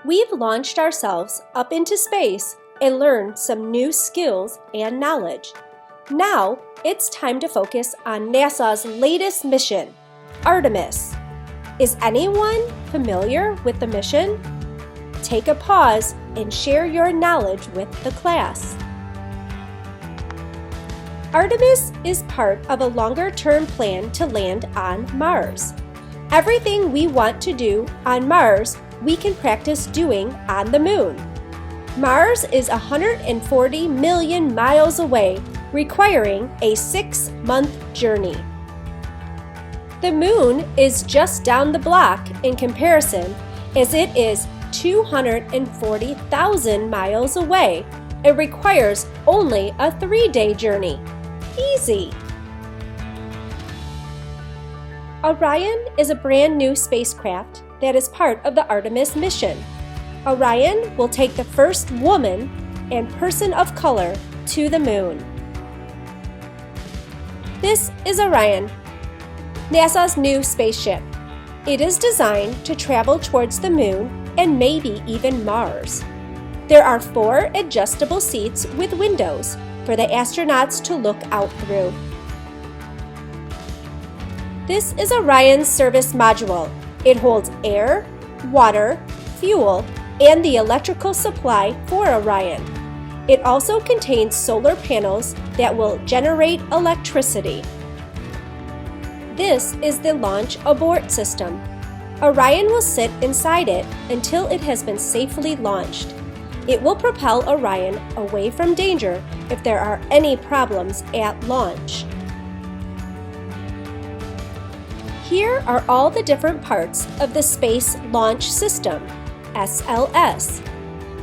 We've launched ourselves up into space and learned some new skills and knowledge. Now, it's time to focus on NASA's latest mission, Artemis. Is anyone familiar with the mission? Take a pause and share your knowledge with the class. Artemis is part of a longer-term plan to land on Mars. Everything we want to do on Mars, we can practice doing on the Moon. Mars is 140 million miles away, requiring a 6-month journey. The Moon is just down the block in comparison, as it is 240,000 miles away. It requires only a 3-day journey. Easy! Orion is a brand new spacecraft that is part of the Artemis mission. Orion will take the first woman and person of color to the Moon. This is Orion, NASA's new spaceship. It is designed to travel towards the Moon and maybe even Mars. There are 4 adjustable seats with windows for the astronauts to look out through. This is Orion's service module. It holds air, water, fuel, and the electrical supply for Orion. It also contains solar panels that will generate electricity. This is the launch abort system. Orion will sit inside it until it has been safely launched. It will propel Orion away from danger if there are any problems at launch. Here are all the different parts of the Space Launch System, SLS.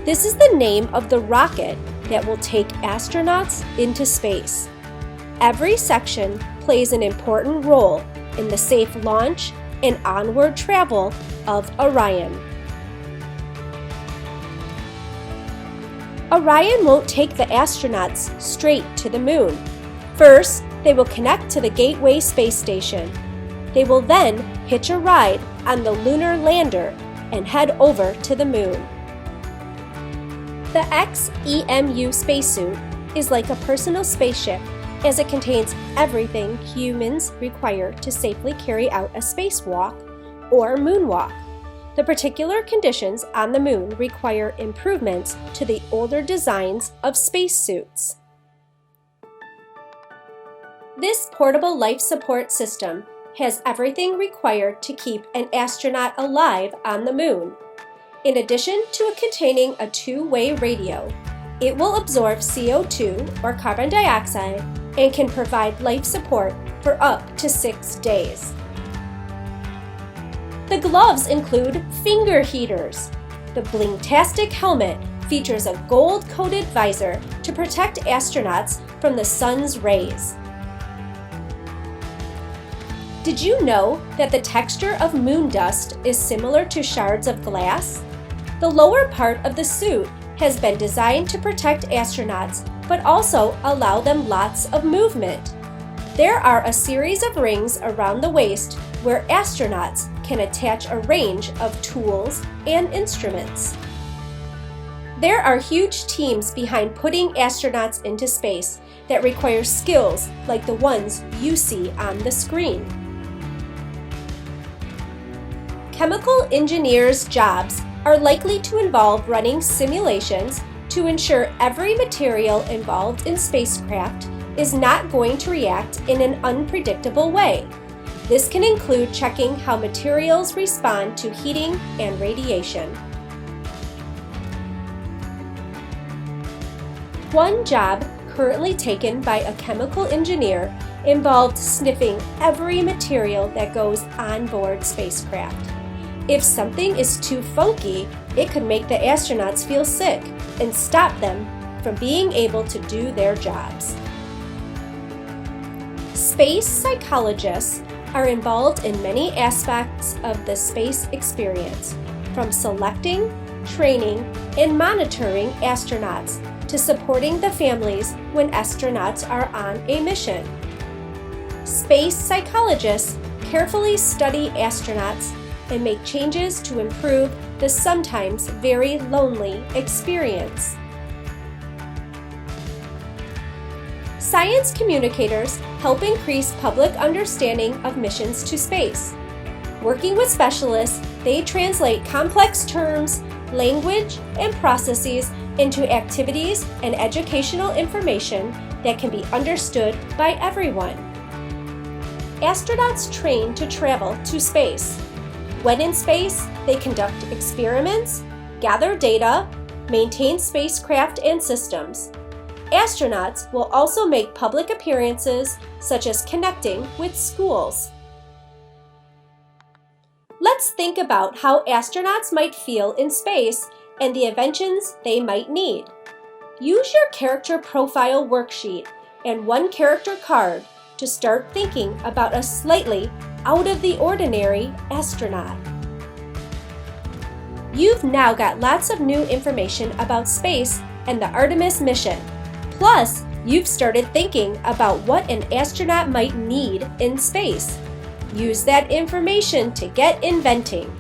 This is the name of the rocket that will take astronauts into space. Every section plays an important role in the safe launch and onward travel of Orion. Orion won't take the astronauts straight to the Moon. First, they will connect to the Gateway space station. They will then hitch a ride on the lunar lander and head over to the Moon. The XEMU spacesuit is like a personal spaceship, as it contains everything humans require to safely carry out a spacewalk or moonwalk. The particular conditions on the Moon require improvements to the older designs of spacesuits. This portable life support system has everything required to keep an astronaut alive on the Moon. In addition to it containing a 2-way radio, it will absorb CO2 or carbon dioxide and can provide life support for up to 6 days. The gloves include finger heaters. The Blingtastic helmet features a gold-coated visor to protect astronauts from the sun's rays. Did you know that the texture of moon dust is similar to shards of glass? The lower part of the suit has been designed to protect astronauts, but also allow them lots of movement. There are a series of rings around the waist where astronauts can attach a range of tools and instruments. There are huge teams behind putting astronauts into space that require skills like the ones you see on the screen. Chemical engineers' jobs are likely to involve running simulations to ensure every material involved in spacecraft is not going to react in an unpredictable way. This can include checking how materials respond to heating and radiation. One job currently taken by a chemical engineer involved sniffing every material that goes on board spacecraft. If something is too funky, it could make the astronauts feel sick and stop them from being able to do their jobs. Space psychologists are involved in many aspects of the space experience, from selecting, training, and monitoring astronauts to supporting the families when astronauts are on a mission. Space psychologists carefully study astronauts and make changes to improve the sometimes very lonely experience. Science communicators help increase public understanding of missions to space. Working with specialists, they translate complex terms, language, and processes into activities and educational information that can be understood by everyone. Astronauts train to travel to space. When in space, they conduct experiments, gather data, maintain spacecraft and systems. Astronauts will also make public appearances, such as connecting with schools. Let's think about how astronauts might feel in space and the inventions they might need. Use your character profile worksheet and one character card to start thinking about a slightly out of the ordinary astronaut. You've now got lots of new information about space and the Artemis mission. Plus, you've started thinking about what an astronaut might need in space. Use that information to get inventing.